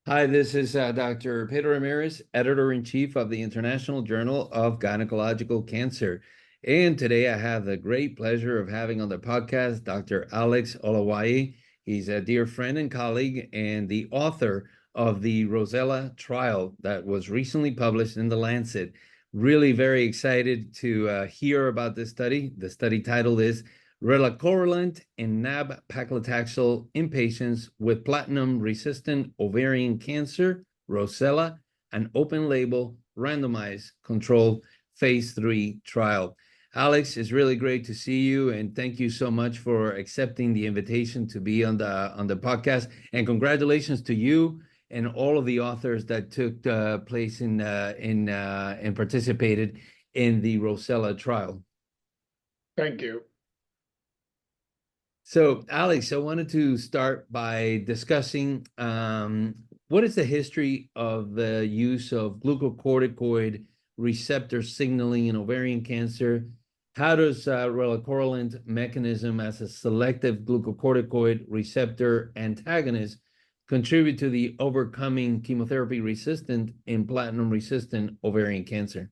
Hi, this is Dr. Pedro Ramirez, editor-in-chief of the International Journal of Gynecological Cancer. And today I have the great pleasure of having on the podcast Dr. Alex Olawaiye. He's a dear friend and colleague and the author of the ROSELLA Trial that was recently published in the Lancet. Really very excited to hear about this study. The study title is Relacorilant and nab-paclitaxel in patients with platinum-resistant ovarian cancer, ROSELLA, an open-label, randomized, controlled phase 3 trial. Alex, it's really great to see you, and thank you so much for accepting the invitation to be on the podcast. And congratulations to you and all of the authors that took place and participated in the ROSELLA trial. Thank you. So, Alex, I wanted to start by discussing what is the history of the use of glucocorticoid receptor signaling in ovarian cancer? How does relacorilant mechanism as a selective glucocorticoid receptor antagonist contribute to the overcoming chemotherapy resistant in platinum-resistant ovarian cancer?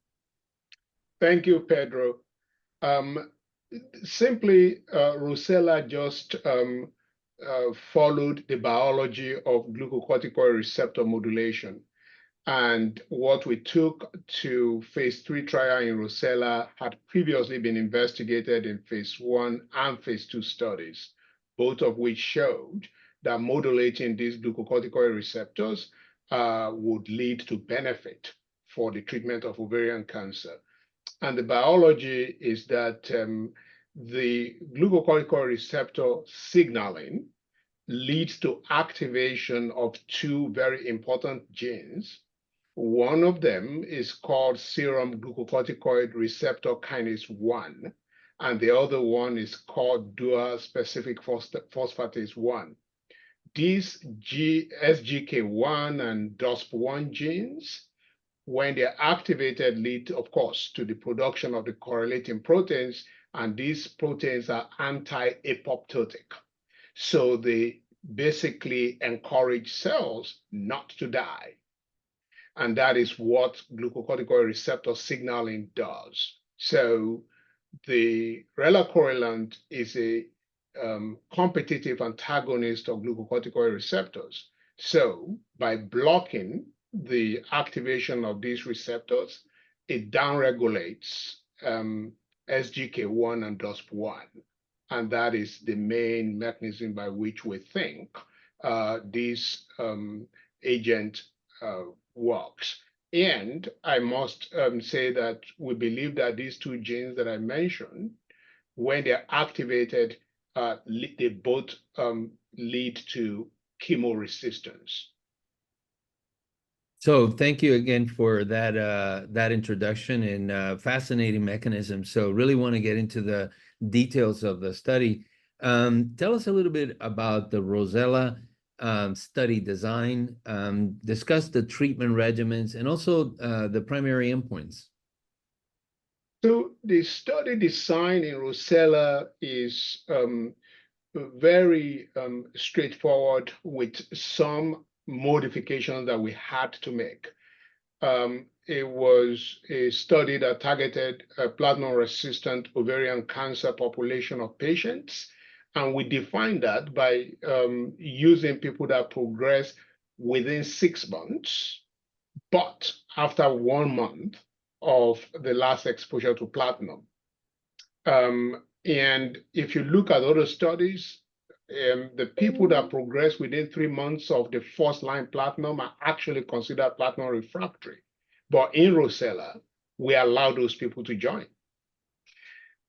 Thank you, Pedro. Simply, ROSELLA just followed the biology of glucocorticoid receptor modulation. And what we took to phase 3 trial in ROSELLA had previously been investigated in phase 1 and phase 2 studies, both of which showed that modulating these glucocorticoid receptors would lead to benefit for the treatment of ovarian cancer. And the biology is that the glucocorticoid receptor signaling leads to activation of two very important genes. One of them is called serum glucocorticoid receptor kinase 1, and the other one is called dual specific phosphatase 1. These SGK1 and DOSP1 genes, when they're activated, lead, of course, to the production of the correlating proteins, and these proteins are anti-apoptotic. So they basically encourage cells not to die. And that is what glucocorticoid receptor signaling does. So the relacorilant is a competitive antagonist of glucocorticoid receptors. So by blocking the activation of these receptors, it downregulates SGK1 and DOSP1. And that is the main mechanism by which we think this agent works. And I must say that we believe that these two genes that I mentioned, when they're activated, they both lead to chemoresistance. So thank you again for that introduction and fascinating mechanism. So really want to get into the details of the study. Tell us a little bit about the ROSELLA study design, discuss the treatment regimens, and also the primary endpoints. So the study design in ROSELLA is very straightforward with some modifications that we had to make. It was a study that targeted a platinum-resistant ovarian cancer population of patients. And we defined that by using people that progress within 6 months, but after 1 month of the last exposure to platinum. And if you look at other studies, the people that progress within 3 months of the first-line platinum are actually considered platinum refractory. But in ROSELLA, we allow those people to join.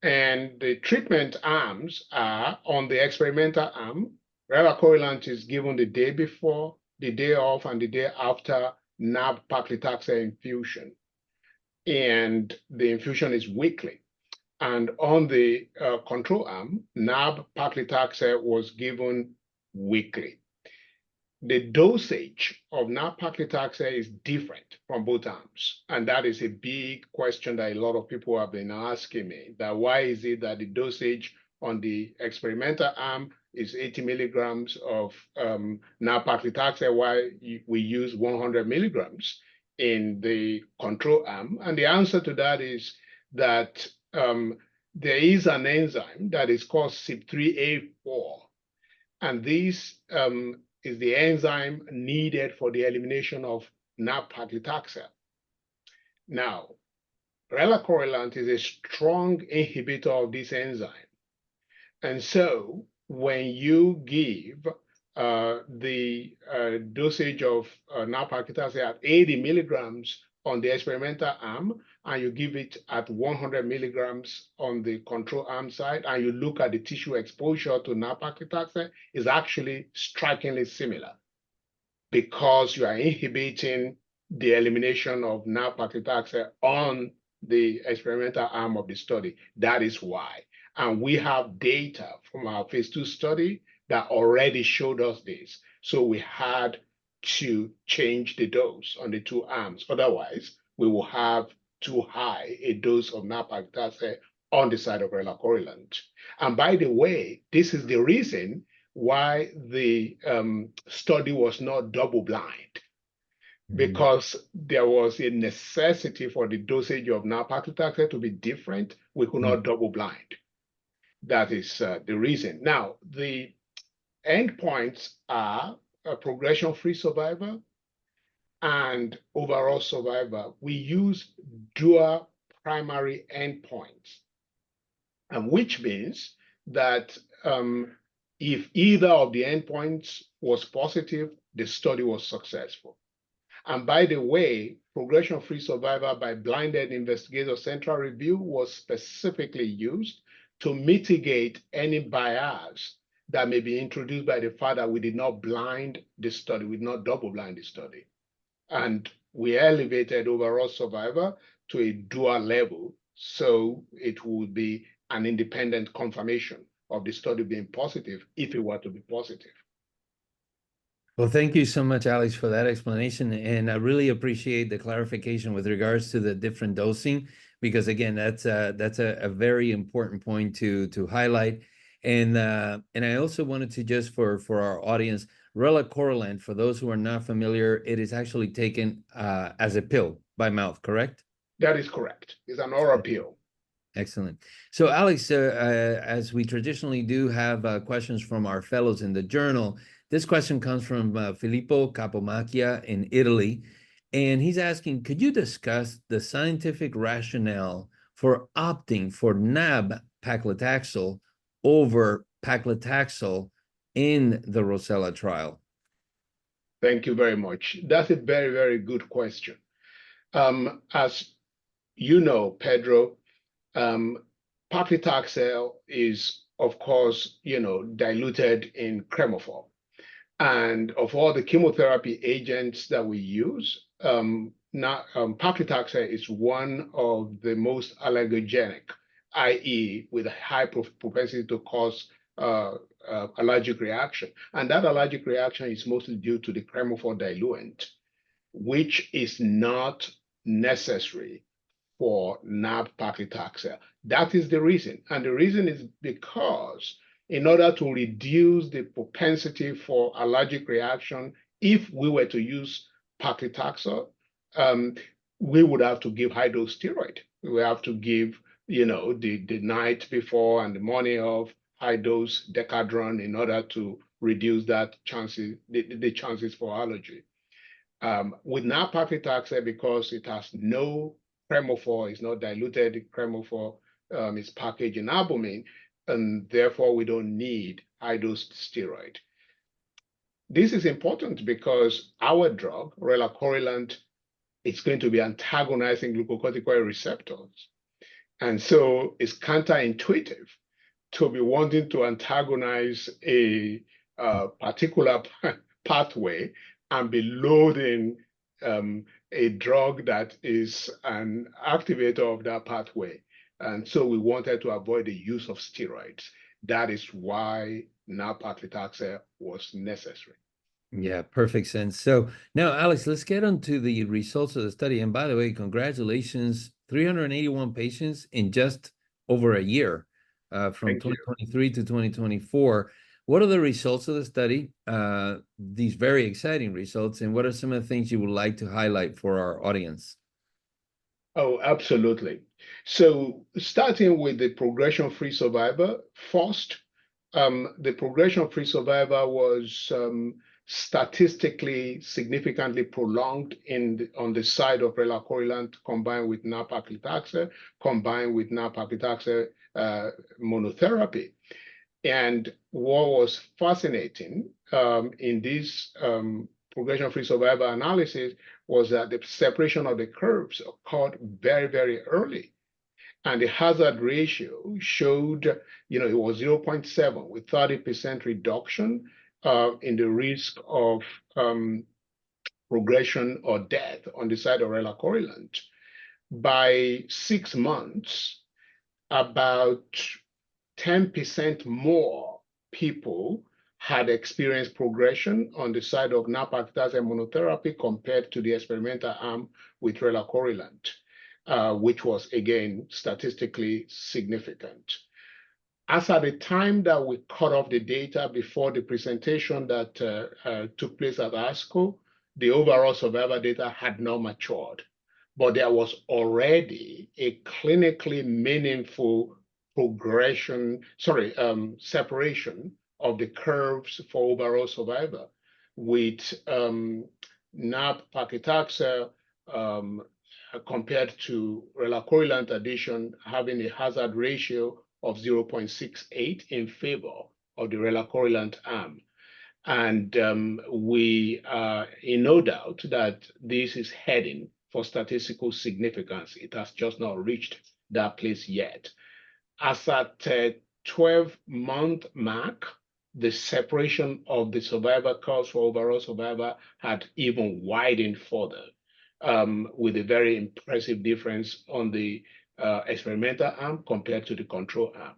And the treatment arms are on the experimental arm. Relacorilant is given the day before, the day of, and the day after nab-paclitaxel infusion. And the infusion is weekly. And on the control arm, nab-paclitaxel was given weekly. The dosage of nab-paclitaxel is different from both arms. And that is a big question that a lot of people have been asking me, that why is it that the dosage on the experimental arm is 80 milligrams of nab-paclitaxel, while we use 100 milligrams in the control arm? And the answer to that is that there is an enzyme that is called CYP3A4, and this is the enzyme needed for the elimination of nab-paclitaxel. Now, relacorilant is a strong inhibitor of this enzyme. And so when you give the dosage of nab-paclitaxel at 80 milligrams on the experimental arm, and you give it at 100 milligrams on the control arm side, and you look at the tissue exposure to nab-paclitaxel, is actually strikingly similar, because you are inhibiting the elimination of nab-paclitaxel on the experimental arm of the study. That is why. And we have data from our phase 2 study that already showed us this. So we had to change the dose on the two arms. Otherwise, we will have too high a dose of nab-paclitaxel on the side of relacorilant. And by the way, this is the reason why the study was not double-blind, because there was a necessity for the dosage of nab-paclitaxel to be different. We could not double-blind. That is the reason. Now, the endpoints are a progression-free survival and overall survival. We use dual primary endpoints, and which means that if either of the endpoints was positive, the study was successful. And by the way, progression-free survival by blinded investigator central review was specifically used to mitigate any bias that may be introduced by the fact that we did not blind the study, we did not double-blind the study. And we elevated overall survival to a dual level, so it would be an independent confirmation of the study being positive if it were to be positive. Well, thank you so much, Alex, for that explanation. And I really appreciate the clarification with regards to the different dosing, because again, that's a very important point to highlight. And I also wanted to just for our audience, relacorilant, for those who are not familiar, it is actually taken as a pill by mouth, correct? That is correct. It's an oral pill. Excellent. So, Alex, as we traditionally do have questions from our fellows in the journal, this question comes from Filippo Capomacchia in Italy, and he's asking, could you discuss the scientific rationale for opting for nab-paclitaxel over paclitaxel in the ROSELLA trial? Thank you very much. That's a very, very good question. As you know, Pedro, paclitaxel is, of course, diluted in chemoform. And of all the chemotherapy agents that we use, paclitaxel is one of the most allergogenic, i.e. with a high propensity to cause allergic reaction. And that allergic reaction is mostly due to the chemophore diluent, which is not necessary for nab-paclitaxel. That is the reason. And the reason is because in order to reduce the propensity for allergic reaction, if we were to use paclitaxel, we would have to give high-dose steroid. We would have to give, the night before and the morning of high-dose Decadron in order to reduce that the chances for allergy. With nab-paclitaxel, because it has no chemophore, it's not diluted chemophore, it's packaged in albumin, and therefore we don't need high-dose steroid. This is important because our drug, relacorilant, it's going to be antagonizing glucocorticoid receptors. And so it's counterintuitive to be wanting to antagonize a particular pathway and be loading a drug that is an activator of that pathway. And so we wanted to avoid the use of steroids. That is why nab-paclitaxel was necessary. Yeah, perfect sense. So now, Alex, let's get on to the results of the study. And by the way, congratulations, 381 patients in just over a year, from 2023 to 2024. What are the results of the study? These very exciting results, and what are some of the things you would like to highlight for our audience? Oh, absolutely. So starting with the progression-free survivor first, the progression-free survivor was statistically significantly prolonged on the side of relacorilant combined with nab-paclitaxel, combined with nab-paclitaxel monotherapy. And what was fascinating in this progression-free survival analysis was that the separation of the curves occurred very, very early. And the hazard ratio showed, it was 0.7 with 30% reduction in the risk of progression or death on the side of relacorilant. By 6 months, about 10% more people had experienced progression on the side of nab-paclitaxel monotherapy compared to the experimental arm with relacorilant, which was, again, statistically significant. As at the time that we cut off the data before the presentation that took place at ASCO, the overall survival data had not matured, but there was already a clinically meaningful separation of the curves for overall survival with nab-paclitaxel compared to relacorilant addition having a hazard ratio of 0.68 in favor of the relacorilant arm. And we are in no doubt that this is heading for statistical significance. It has just not reached that place yet. As at 12-month mark, the separation of the survivor curves for overall survivor had even widened further, with a very impressive difference on the experimental arm compared to the control arm.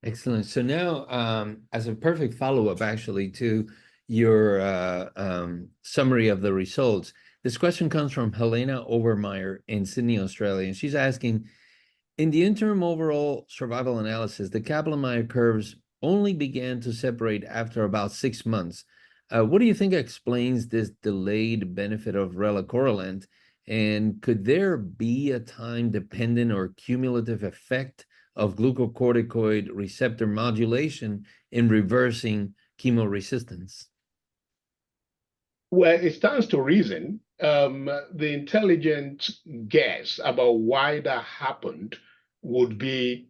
Excellent. So now, as a perfect follow-up, actually, to your summary of the results, this question comes from Helena Overmeyer in Sydney, Australia, and she's asking, in the interim overall survival analysis, the Kaplan-Meier curves only began to separate after about 6 months. What do you think explains this delayed benefit of relacorilant? And could there be a time-dependent or cumulative effect of glucocorticoid receptor modulation in reversing chemoresistance? Well, it stands to reason. The intelligent guess about why that happened would be,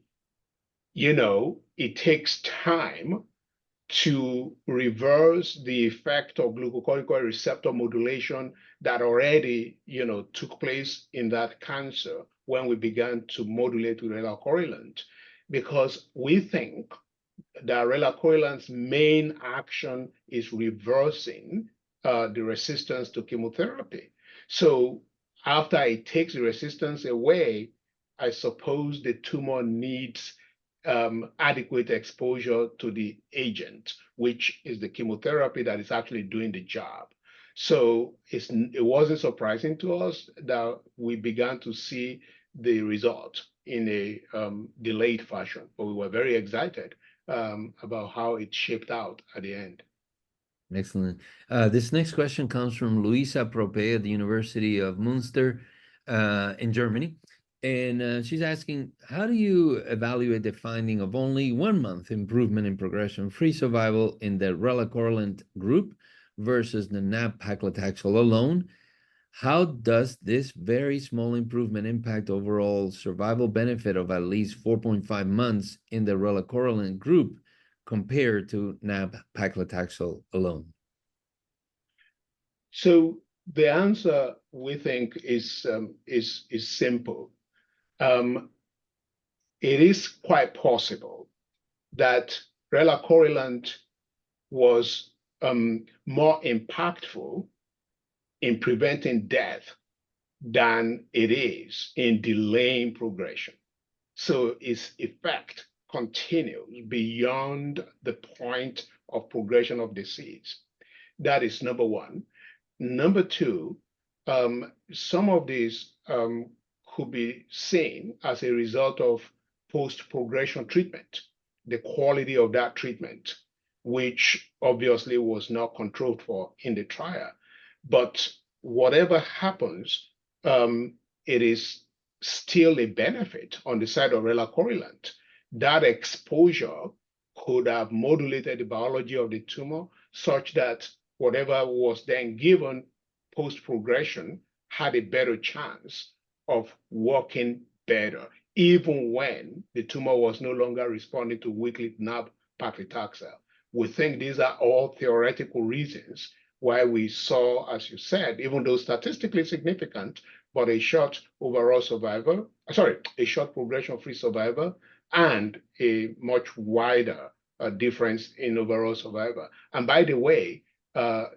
it takes time to reverse the effect of glucocorticoid receptor modulation that already, took place in that cancer when we began to modulate with relacorilant, because we think that relacorilant's main action is reversing the resistance to chemotherapy. So after it takes the resistance away, I suppose the tumor needs adequate exposure to the agent, which is the chemotherapy that is actually doing the job. So it wasn't surprising to us that we began to see the result in a delayed fashion, but we were very excited about how it shaped out at the end. Excellent. This next question comes from Luisa Prope at the University of Münster in Germany. And she's asking, how do you evaluate the finding of only 1 month improvement in progression-free survival in the relacorilant group versus the nab-paclitaxel alone? How does this very small improvement impact overall survival benefit of at least 4.5 months in the relacorilant group compared to nab-paclitaxel alone? So the answer, we think, is simple. It is quite possible that relacorilant was more impactful in preventing death than it is in delaying progression. So its effect continues beyond the point of progression of disease. That is number one. Number two, some of these could be seen as a result of post-progression treatment. the quality of that treatment, which obviously was not controlled for in the trial. But whatever happens, it is still a benefit on the side of relacorilant. That exposure could have modulated the biology of the tumor such that whatever was then given post-progression had a better chance of working better, even when the tumor was no longer responding to weekly nab-paclitaxel. We think these are all theoretical reasons why we saw, as you said, even though statistically significant, but a short overall survival, a short progression-free survival, and a much wider difference in overall survival. And by the way,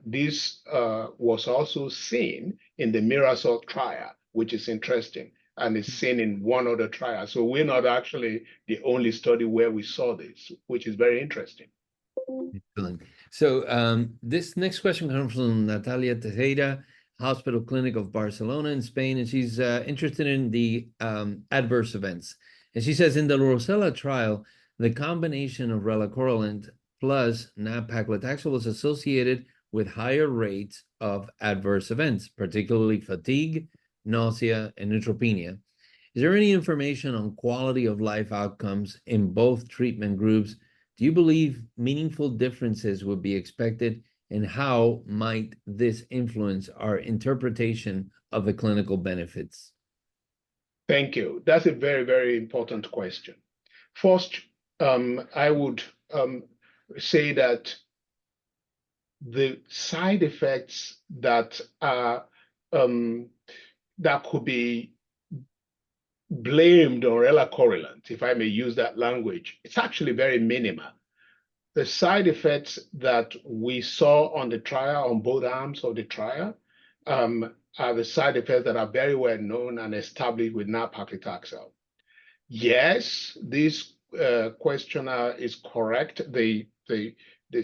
this was also seen in the MIRASOL trial, which is interesting, and is seen in one other trial. So we're not actually the only study where we saw this, which is very interesting. Excellent. So this next question comes from Natalia Tejeda, Hospital Clinic of Barcelona in Spain, and she's interested in the adverse events. And she says, in the ROSELLA trial, the combination of relacorilant plus nab-paclitaxel was associated with higher rates of adverse events, particularly fatigue, nausea, and neutropenia. Is there any information on quality of life outcomes in both treatment groups? Do you believe meaningful differences would be expected, and how might this influence our interpretation of the clinical benefits? Thank you. That's a very, very important question. First, I would say that the side effects that are that could be blamed on relacorilant, if I may use that language, it's actually very minimal. The side effects that we saw on the trial, on both arms of the trial, are the side effects that are very well known and established with nab-paclitaxel. Yes, this questioner is correct. The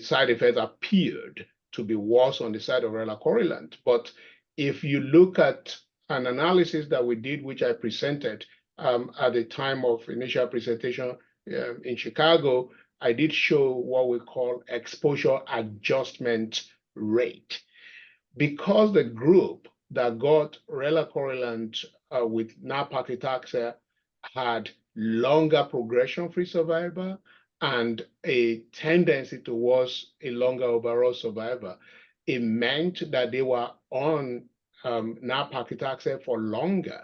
side effects appeared to be worse on the side of relacorilant. But if you look at an analysis that we did, which I presented at the time of initial presentation in Chicago, I did show what we call exposure adjustment rate. Because the group that got relacorilant with nab-paclitaxel had longer progression-free survival and a tendency towards a longer overall survival, it meant that they were on nab-paclitaxel for longer.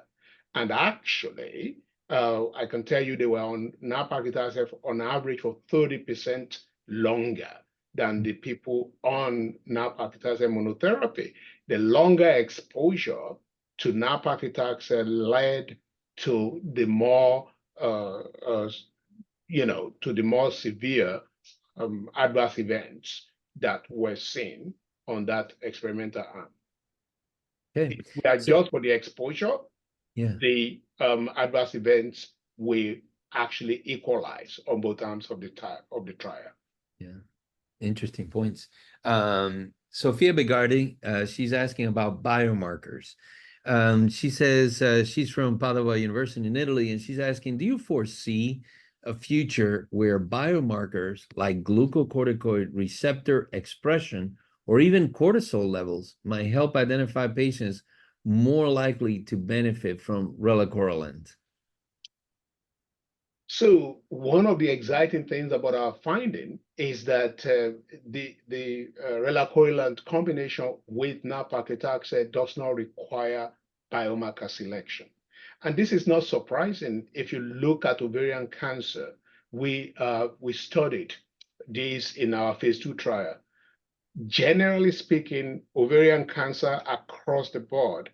And actually, I can tell you they were on nab-paclitaxel on average for 30% longer than the people on nab-paclitaxel monotherapy. The longer exposure to nab-paclitaxel led to the more, to the more severe adverse events that were seen on that experimental arm. Okay. If we adjust for the exposure, the adverse events will actually equalize on both arms of the trial. Yeah, interesting points. Sophia Begardi, she's asking about biomarkers. She says she's from Padua University in Italy, and she's asking, do you foresee a future where biomarkers like glucocorticoid receptor expression or even cortisol levels might help identify patients more likely to benefit from relacorilant? So one of the exciting things about our finding is that the relacorilant combination with nab-paclitaxel does not require biomarker selection. And this is not surprising. If you look at ovarian cancer, we studied this in our phase 2 trial. Generally speaking, ovarian cancer across the board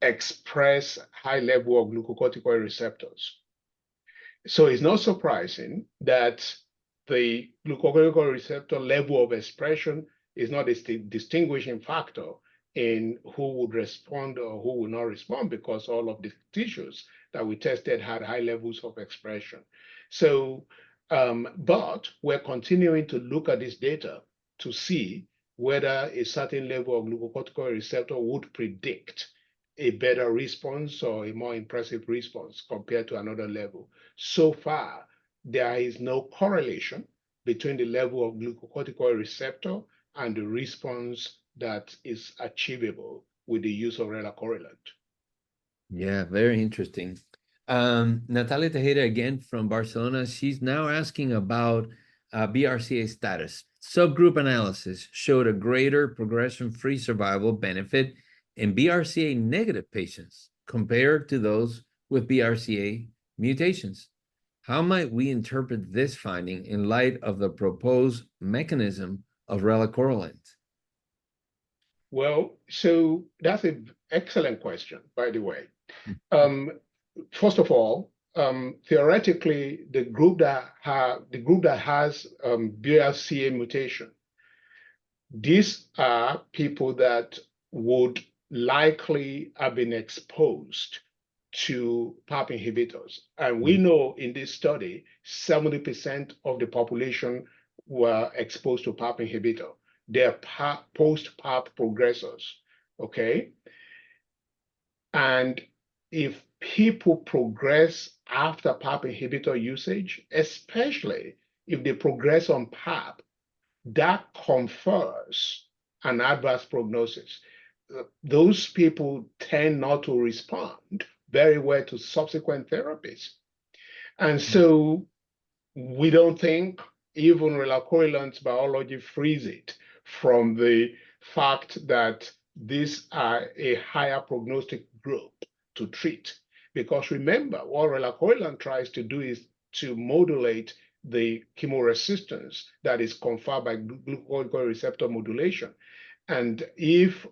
express high level of glucocorticoid receptors. So it's not surprising that the glucocorticoid receptor level of expression is not a distinguishing factor in who would respond or who would not respond, because all of the tissues that we tested had high levels of expression. So, but we're continuing to look at this data to see whether a certain level of glucocorticoid receptor would predict a better response or a more impressive response compared to another level. So far, there is no correlation between the level of glucocorticoid receptor and the response that is achievable with the use of relacorilant. Yeah, very interesting. Natalia Tejeda, again from Barcelona, she's now asking about BRCA status. Subgroup analysis showed a greater progression-free survival benefit in BRCA negative patients compared to those with BRCA mutations. How might we interpret this finding in light of the proposed mechanism of relacorilant? Well, so that's an excellent question, by the way. First of all, theoretically, the group that has BRCA mutation, these are people that would likely have been exposed to PARP inhibitors. And we know in this study, 70% of the population were exposed to PARP inhibitor. They're post-PARP progressors, okay? And if people progress after PARP inhibitor usage, especially if they progress on PARP, that confers an adverse prognosis. Those people tend not to respond very well to subsequent therapies. And so we don't think even relacorilant's biology frees it from the fact that these are a higher prognostic group to treat. Because remember, what relacorilant tries to do is to modulate the chemoresistance that is conferred by glucocorticoid receptor modulation. And if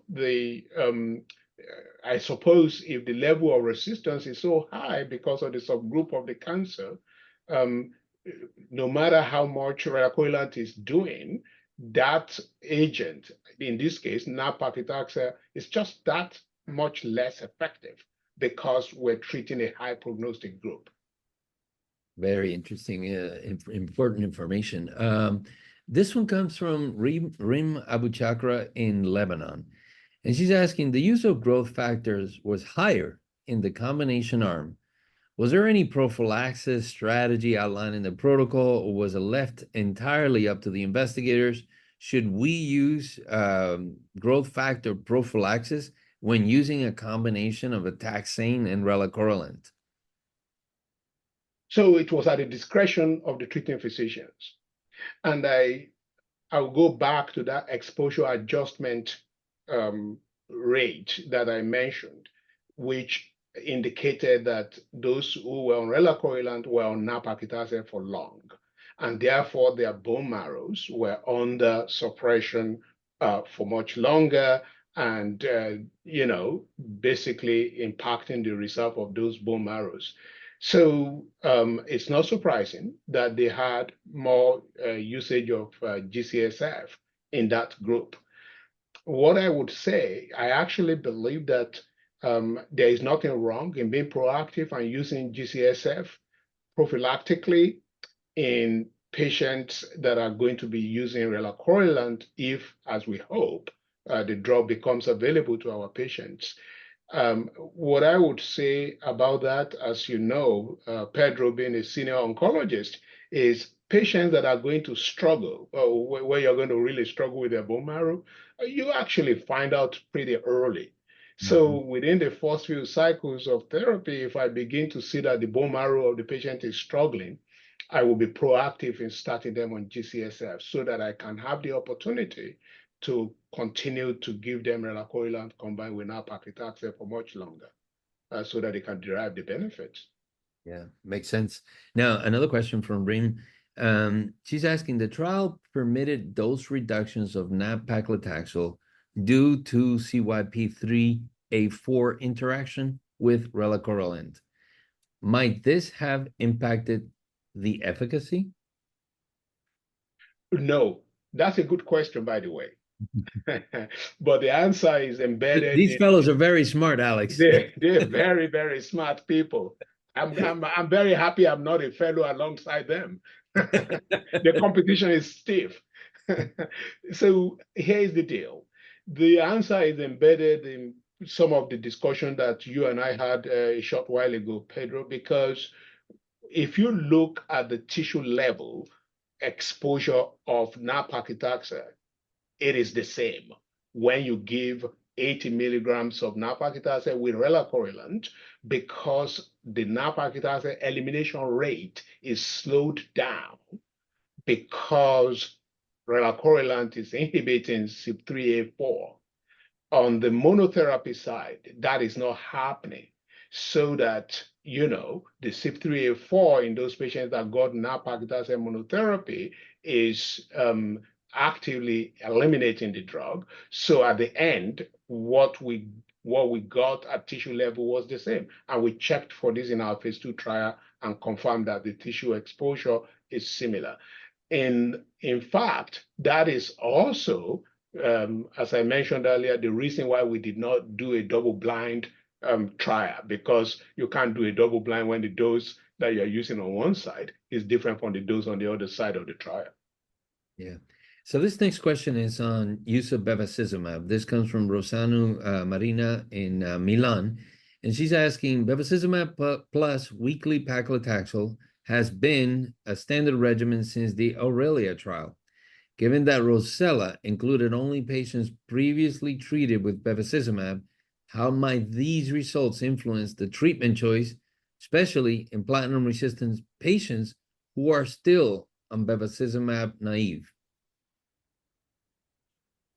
I suppose if the level of resistance is so high because of the subgroup of the cancer, no matter how much relacorilant is doing, that agent, in this case, nab-paclitaxel, is just that much less effective because we're treating a high prognostic group. Very interesting, important information. This one comes from Rim Abu Chakra in Lebanon. And she's asking, the use of growth factors was higher in the combination arm. Was there any prophylaxis strategy outlined in the protocol, or was it left entirely up to the investigators? Should we use growth factor prophylaxis when using a combination of a taxane and relacorilant? So it was at the discretion of the treating physicians. And I'll go back to that exposure adjustment rate that I mentioned, which indicated that those who were on relacorilant were on nab-paclitaxel for long, and therefore their bone marrows were under suppression for much longer, and basically impacting the reserve of those bone marrows. So it's not surprising that they had more usage of GCSF in that group. What I would say, I actually believe that there is nothing wrong in being proactive and using GCSF prophylactically in patients that are going to be using relacorilant if, as we hope, the drug becomes available to our patients. What I would say about that, as you know, Pedro being a senior oncologist, is patients that are going to struggle, where you're going to really struggle with their bone marrow, you actually find out pretty early. So within the first few cycles of therapy, if I begin to see that the bone marrow of the patient is struggling, I will be proactive in starting them on GCSF so that I can have the opportunity to continue to give them relacorilant combined with nab-paclitaxel for much longer, so that they can derive the benefits. Yeah, makes sense. Now, another question from Rim. She's asking, the trial permitted dose reductions of nab-paclitaxel due to CYP3A4 interaction with relacorilant. Might this have impacted the efficacy? No, that's a good question, by the way. But the answer is embedded. These fellows are very smart, Alex. They're very, very smart people. I'm very happy I'm not a fellow alongside them. The competition is stiff. So here's the deal. The answer is embedded in some of the discussion that you and I had a short while ago, Pedro, because if you look at the tissue level exposure of nab-paclitaxel, it is the same when you give 80 milligrams of nab-paclitaxel with relacorilant, because the nab-paclitaxel elimination rate is slowed down because relacorilant is inhibiting CYP3A4. On the monotherapy side, that is not happening. So that, the CYP3A4 in those patients that got nab-paclitaxel monotherapy is actively eliminating the drug. So at the end, what we got at tissue level was the same. And we checked for this in our phase 2 trial and confirmed that the tissue exposure is similar. In fact, that is also, as I mentioned earlier, the reason why we did not do a double-blind trial, because you can't do a double-blind when the dose that you're using on one side is different from the dose on the other side of the trial. Yeah. So this next question is on use of bevacizumab. This comes from Rossano Marina in Milan. And she's asking, bevacizumab plus weekly paclitaxel has been a standard regimen since the ROSELLA trial. Given that ROSELLA included only patients previously treated with bevacizumab, how might these results influence the treatment choice, especially in platinum-resistant patients who are still on bevacizumab naive?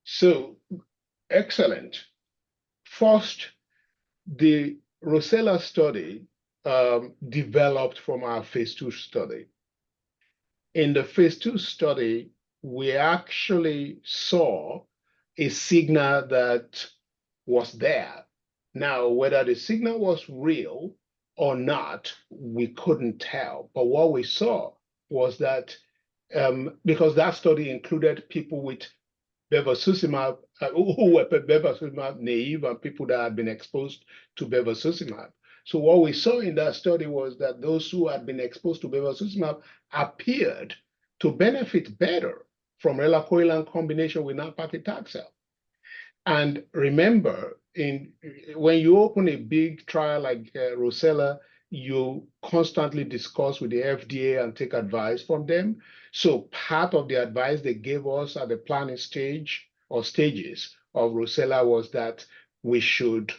So, excellent. First, the ROSELLA study developed from our phase 2 study. In the phase 2 study, we actually saw a signal that was there. Now, whether the signal was real or not, we couldn't tell. But what we saw was that because that study included people with bevacizumab, who were bevacizumab naive and people that had been exposed to bevacizumab. So what we saw in that study was that those who had been exposed to bevacizumab appeared to benefit better from relacorilant combination with nab-paclitaxel. And remember, when you open a big trial like ROSELLA, you constantly discuss with the FDA and take advice from them. So part of the advice they gave us at the planning stage or stages of ROSELLA was that we should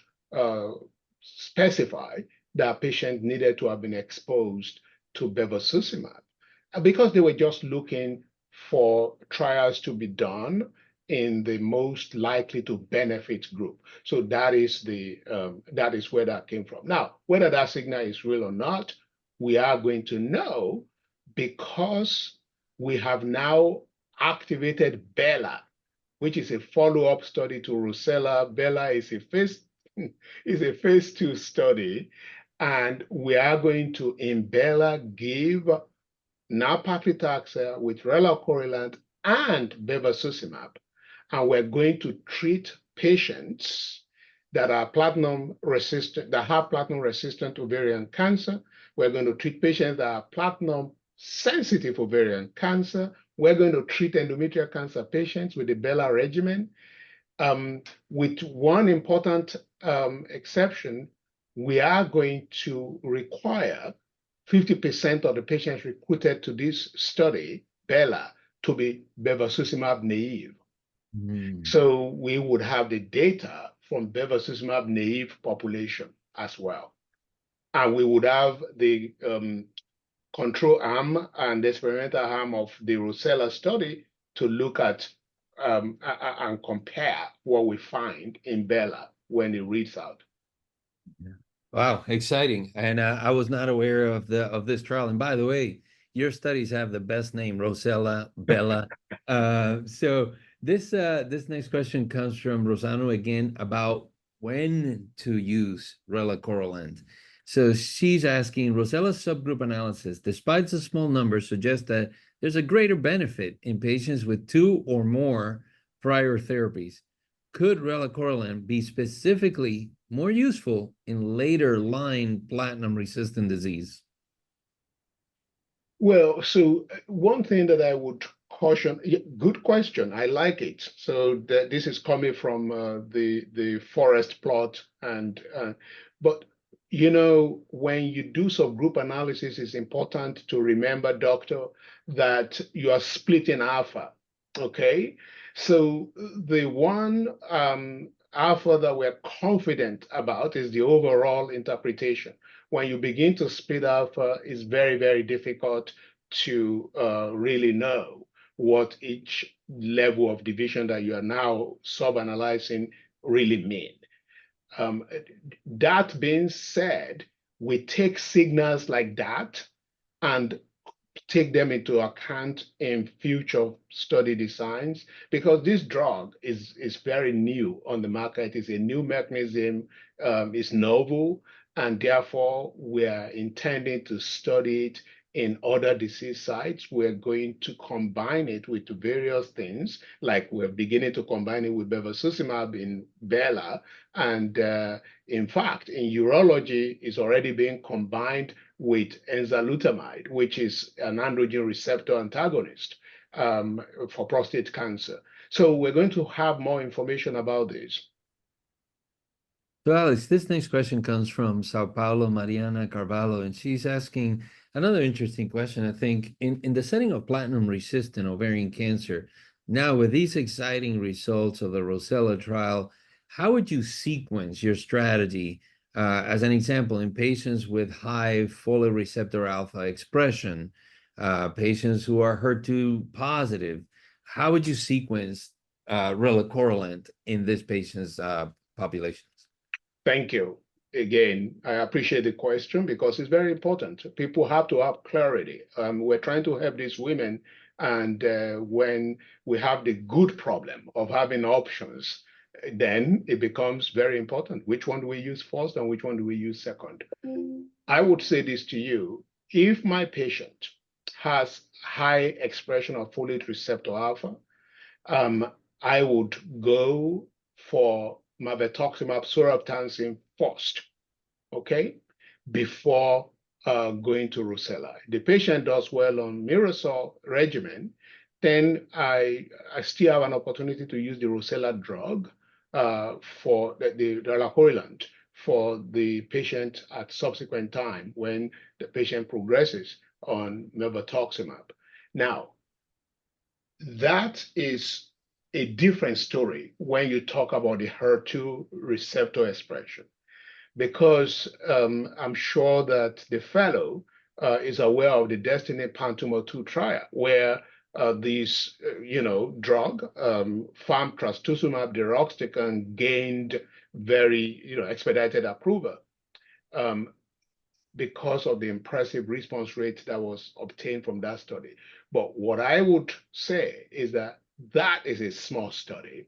specify that patient needed to have been exposed to bevacizumab, because they were just looking for trials to be done in the most likely to benefit group. So that is where that came from. Now, whether that signal is real or not, we are going to know because we have now activated BELLA, which is a follow-up study to ROSELLA. BELLA is a phase 2 study, and we are going to, in BELLA, give nab-paclitaxel with relacorilant and bevacizumab. And we're going to treat patients that are platinum-resistant, that have platinum-resistant ovarian cancer. We're going to treat patients that are platinum-sensitive ovarian cancer. We're going to treat endometrial cancer patients with the BELLA regimen. With one important exception, we are going to require 50% of the patients recruited to this study, BELLA, to be bevacizumab naive. So we would have the data from bevacizumab naive population as well. And we would have the control arm and the experimental arm of the ROSELLA study to look at and compare what we find in BELLA when it reads out. Wow, exciting. And I was not aware of this trial. And by the way, your studies have the best name, ROSELLA, BELLA. So this next question comes from Rossano again about when to use relacorilant. So she's asking, ROSELLA's subgroup analysis, despite the small numbers, suggests that there's a greater benefit in patients with 2 or more prior therapies. Could relacorilant be specifically more useful in later line platinum-resistant disease? Well, so one thing that I would caution, good question, I like it. So this is coming from the forest plot, but when you do subgroup analysis, it's important to remember, doctor, that you are splitting alpha, okay? So the one alpha that we're confident about is the overall interpretation. When you begin to split alpha, it's very, very difficult to really know what each level of division that you are now sub-analyzing really mean. That being said, we take signals like that and take them into account in future study designs because this drug is very new on the market. It's a new mechanism, it's novel, and therefore we are intending to study it in other disease sites. We're going to combine it with various things, like we're beginning to combine it with bevacizumab in Bela, and in fact, in urology, it's already being combined with enzalutamide, which is an androgen receptor antagonist for prostate cancer. So we're going to have more information about this. So, Alex, this next question comes from Sao Paulo, Mariana Carvalho, and she's asking another interesting question. I think in the setting of platinum-resistant ovarian cancer, now with these exciting results of the ROSELLA trial, how would you sequence your strategy, as an example, in patients with high folate receptor alpha expression, patients who are HER2 positive? How would you sequence relacorilant in this patient's populations? Thank you. Again, I appreciate the question because it's very important. People have to have clarity. We're trying to help these women, and when we have the good problem of having options, then it becomes very important. Which one do we use first and which one do we use second? I would say this to you. If my patient has high expression of folate receptor alpha, I would go for mirvetuximab soravtansine first, okay, before going to ROSELLA. The patient does well on Mirasol regimen, then I still have an opportunity to use the ROSELLA drug for the Relacorilant for the patient at subsequent time when the patient progresses on mirvetuximab. Now, that is a different story when you talk about the HER2 receptor expression, because I'm sure that the fellow is aware of the Destiny Pantumor-2 trial, where this, drug, trastuzumab deruxtecan, gained very, expedited approval because of the impressive response rate that was obtained from that study. But what I would say is that is a small study,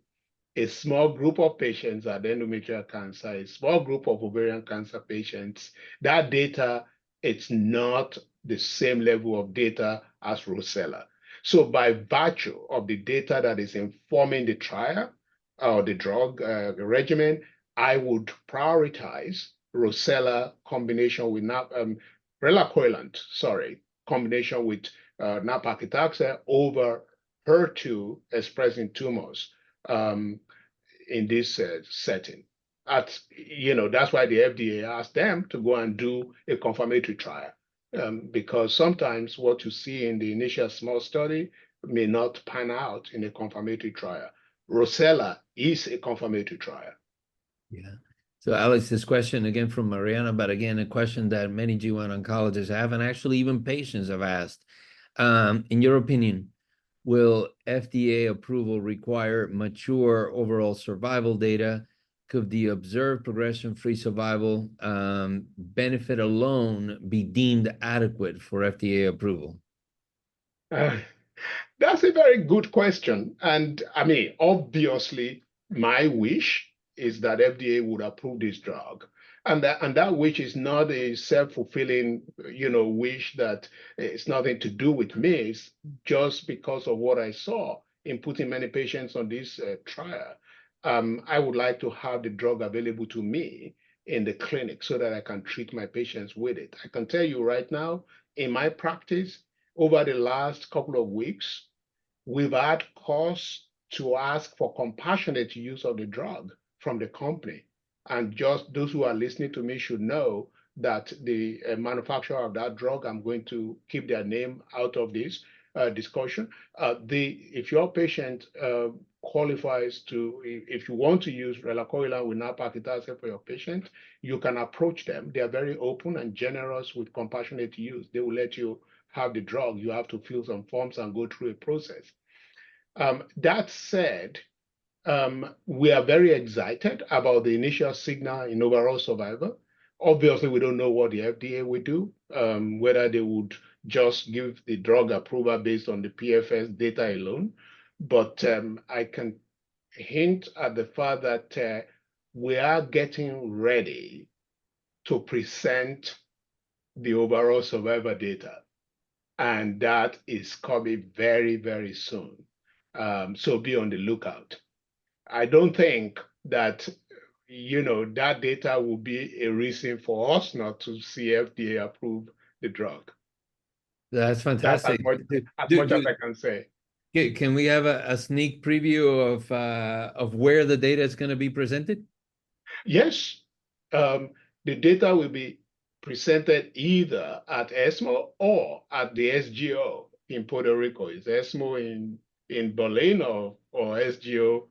a small group of patients at endometrial cancer, a small group of ovarian cancer patients. That data, it's not the same level of data as ROSELLA. So by virtue of the data that is informing the trial or the drug regimen, I would prioritize ROSELLA combination with relacorilant, combination with nab-paclitaxel over HER2 expressing tumors in this setting. That's why the FDA asked them to go and do a confirmatory trial, because sometimes what you see in the initial small study may not pan out in a confirmatory trial. ROSELLA is a confirmatory trial. Yeah. So, Alex, this question again from Mariana, but again, a question that many GYN oncologists have, and actually even patients have asked. In your opinion, will FDA approval require mature overall survival data? Could the observed progression-free survival benefit alone be deemed adequate for FDA approval? That's a very good question. And I mean, obviously, my wish is that FDA would approve this drug. And that wish is not a self-fulfilling, wish that it's nothing to do with me. It's just because of what I saw in putting many patients on this trial. I would like to have the drug available to me in the clinic so that I can treat my patients with it. I can tell you right now, in my practice, over the last couple of weeks, we've had cause to ask for compassionate use of the drug from the company. And just those who are listening to me should know that the manufacturer of that drug, I'm going to keep their name out of this discussion. If your patient qualifies to, if you want to use relacorilant with nab-paclitaxel for your patient, you can approach them. They are very open and generous with compassionate use. They will let you have the drug. You have to fill some forms and go through a process. That said, we are very excited about the initial signal in overall survival. Obviously, we don't know what the FDA will do, whether they would just give the drug approval based on the PFS data alone. But I can hint at the fact that we are getting ready to present the overall survival data, and that is coming very, very soon. So be on the lookout. I don't think that that data will be a reason for us not to see FDA approve the drug. That's That's fantastic. as much as I can say. Can we have a sneak preview of where the data is going to be presented? Yes, the data will be presented either at ESMO or at the SGO in Puerto Rico. It's ESMO in Berlin or SGO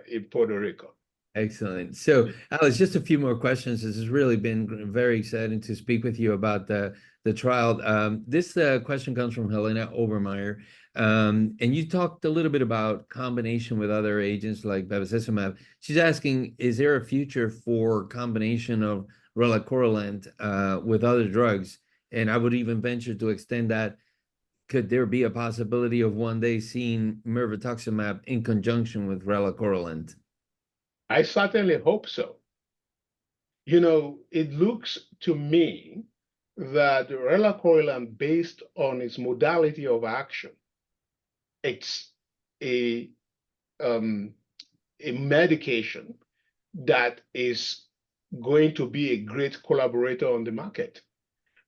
in Puerto Rico. Excellent. So, Alex, just a few more questions. This has really been very exciting to speak with you about the trial. This question comes from Helena Obermeyer. And you talked a little bit about combination with other agents like bevacizumab. She's asking, is there a future for combination of relacorilant with other drugs? And I would even venture to extend that. Could there be a possibility of one day seeing mirvetuximab in conjunction with relacorilant? I certainly hope so. It looks to me that relacorilant, based on its modality of action, it's a medication that is going to be a great collaborator on the market,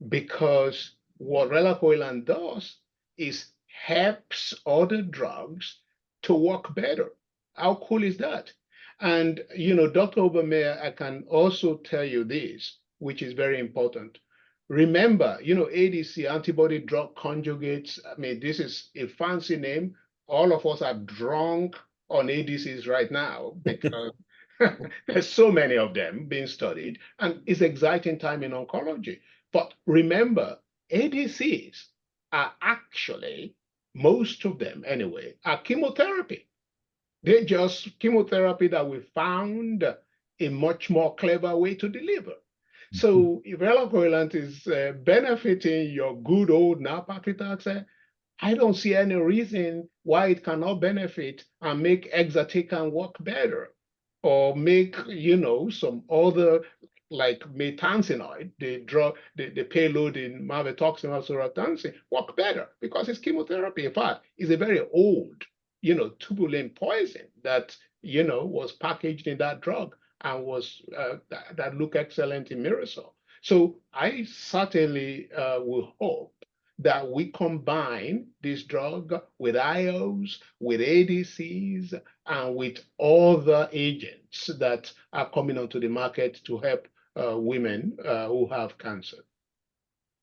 because what relacorilant does is helps other drugs to work better. How cool is that? And, Dr. Obermeyer, I can also tell you this, which is very important. Remember, ADC, antibody drug conjugates, I mean, this is a fancy name. All of us are drunk on ADCs right now because there's so many of them being studied, and it's exciting time in oncology. But remember, ADCs are actually, most of them anyway, are chemotherapy. They're just chemotherapy that we found a much more clever way to deliver. So if relacorilant is benefiting your good old nab-paclitaxel, I don't see any reason why it cannot benefit and make exatecan work better, or make some other, like maytansinoid, the drug, the payload in mirvetuximab soravtansine, work better because it's chemotherapy. In fact, it's a very old tubulin poison that was packaged in that drug and was that looked excellent in Mirasol. So I certainly will hope that we combine this drug with IOs, with ADCs, and with other agents that are coming onto the market to help women who have cancer.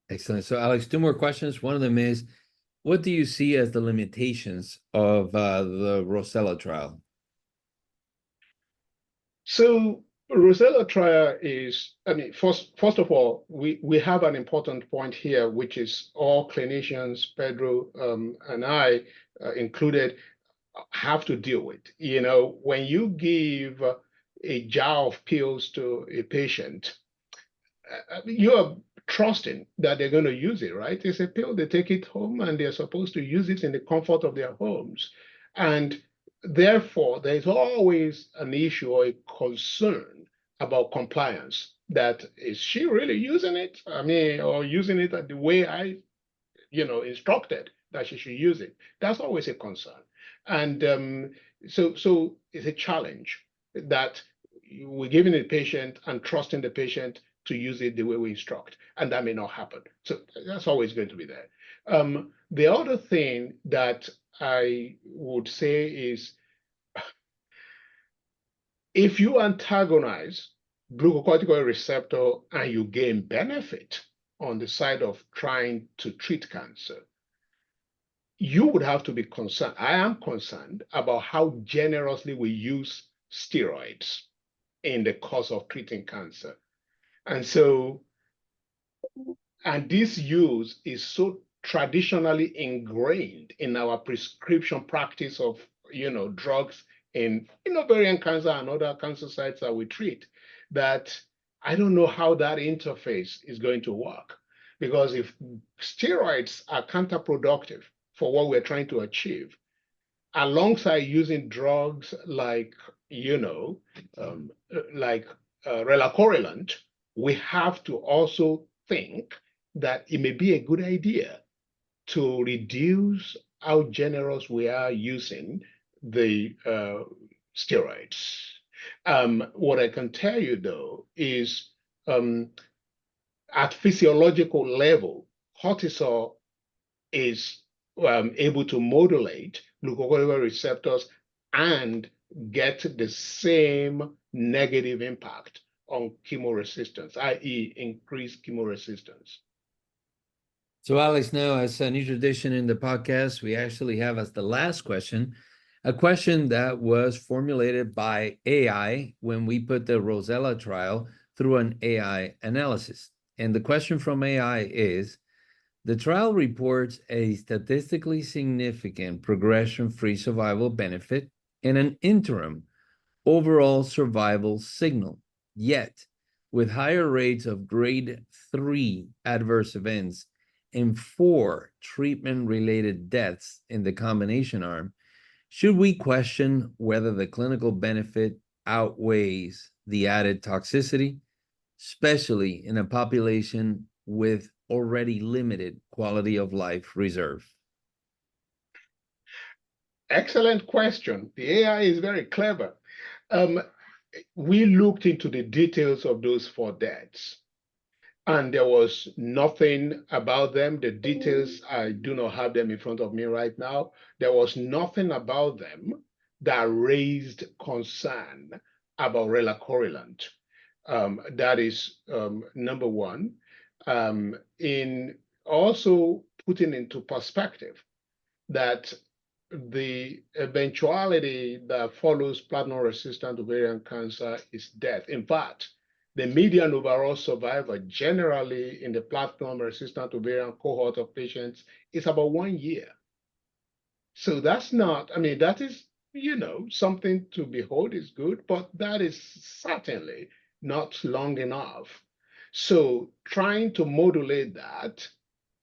Excellent. So, Alex, two more questions. One of them is, what do you see as the limitations of the ROSELLA trial? So ROSELLA trial is, I mean, first of all, we have an important point here, which is all clinicians, Pedro and I included, have to deal with. When you give a jar of pills to a patient, you are trusting that they're going to use it, right? It's a pill, they take it home and they're supposed to use it in the comfort of their homes. And therefore, there's always an issue or a concern about compliance. That is she really using it? I mean, or using it the way I, instructed that she should use it? That's always a concern. And so it's a challenge that we're giving the patient and trusting the patient to use it the way we instruct, and that may not happen. So that's always going to be there. The other thing that I would say is, if you antagonize glucocorticoid receptor and you gain benefit on the side of trying to treat cancer, you would have to be concerned. I am concerned about how generously we use steroids in the course of treating cancer. And so, and this use is so traditionally ingrained in our prescription practice of, drugs in ovarian cancer and other cancer sites that we treat, that I don't know how that interface is going to work. Because if steroids are counterproductive for what we're trying to achieve, alongside using drugs like, Relacorilant, we have to also think that it may be a good idea to reduce how generous we are using the steroids. What I can tell you, though, is at physiological level, cortisol is able to modulate glucocorticoid receptors and get the same negative impact on chemoresistance, i.e. increased chemoresistance. So, Alex, now as a new tradition in the podcast, we actually have as the last question, a question that was formulated by AI when we put the ROSELLA trial through an AI analysis. And the question from AI is, the trial reports a statistically significant progression-free survival benefit and an interim overall survival signal. Yet, with higher rates of grade 3 adverse events and 4 treatment-related deaths in the combination arm, should we question whether the clinical benefit outweighs the added toxicity, especially in a population with already limited quality of life reserve? Excellent question. The AI is very clever. We looked into the details of those 4 deaths, and there was nothing about them. The details, I do not have them in front of me right now. There was nothing about them that raised concern about relacorilant. That is number one. In also putting into perspective that the eventuality that follows platinum-resistant ovarian cancer is death. In fact, the median overall survival generally in the platinum-resistant ovarian cohort of patients is about 1 year. So that's not, that is, something to behold is good, but that is certainly not long enough. So trying to modulate that,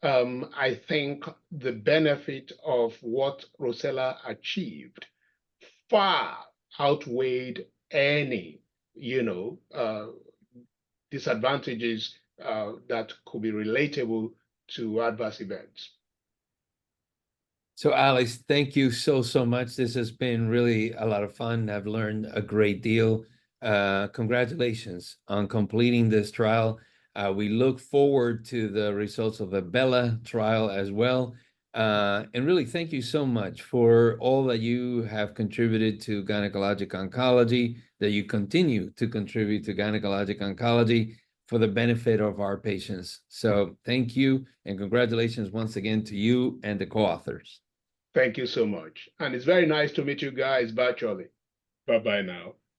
I think the benefit of what ROSELLA achieved far outweighed any, disadvantages that could be relatable to adverse events. So, Alex, thank you so much. This has been really a lot of fun. I've learned a great deal. Congratulations on completing this trial. We look forward to the results of the BELLA trial as well. And really, thank you so much for all that you have contributed to gynecologic oncology, that you continue to contribute to gynecologic oncology for the benefit of our patients. So thank you, and congratulations once again to you and the co-authors. Thank you so much. And it's very nice to meet you guys virtually. Bye-bye now.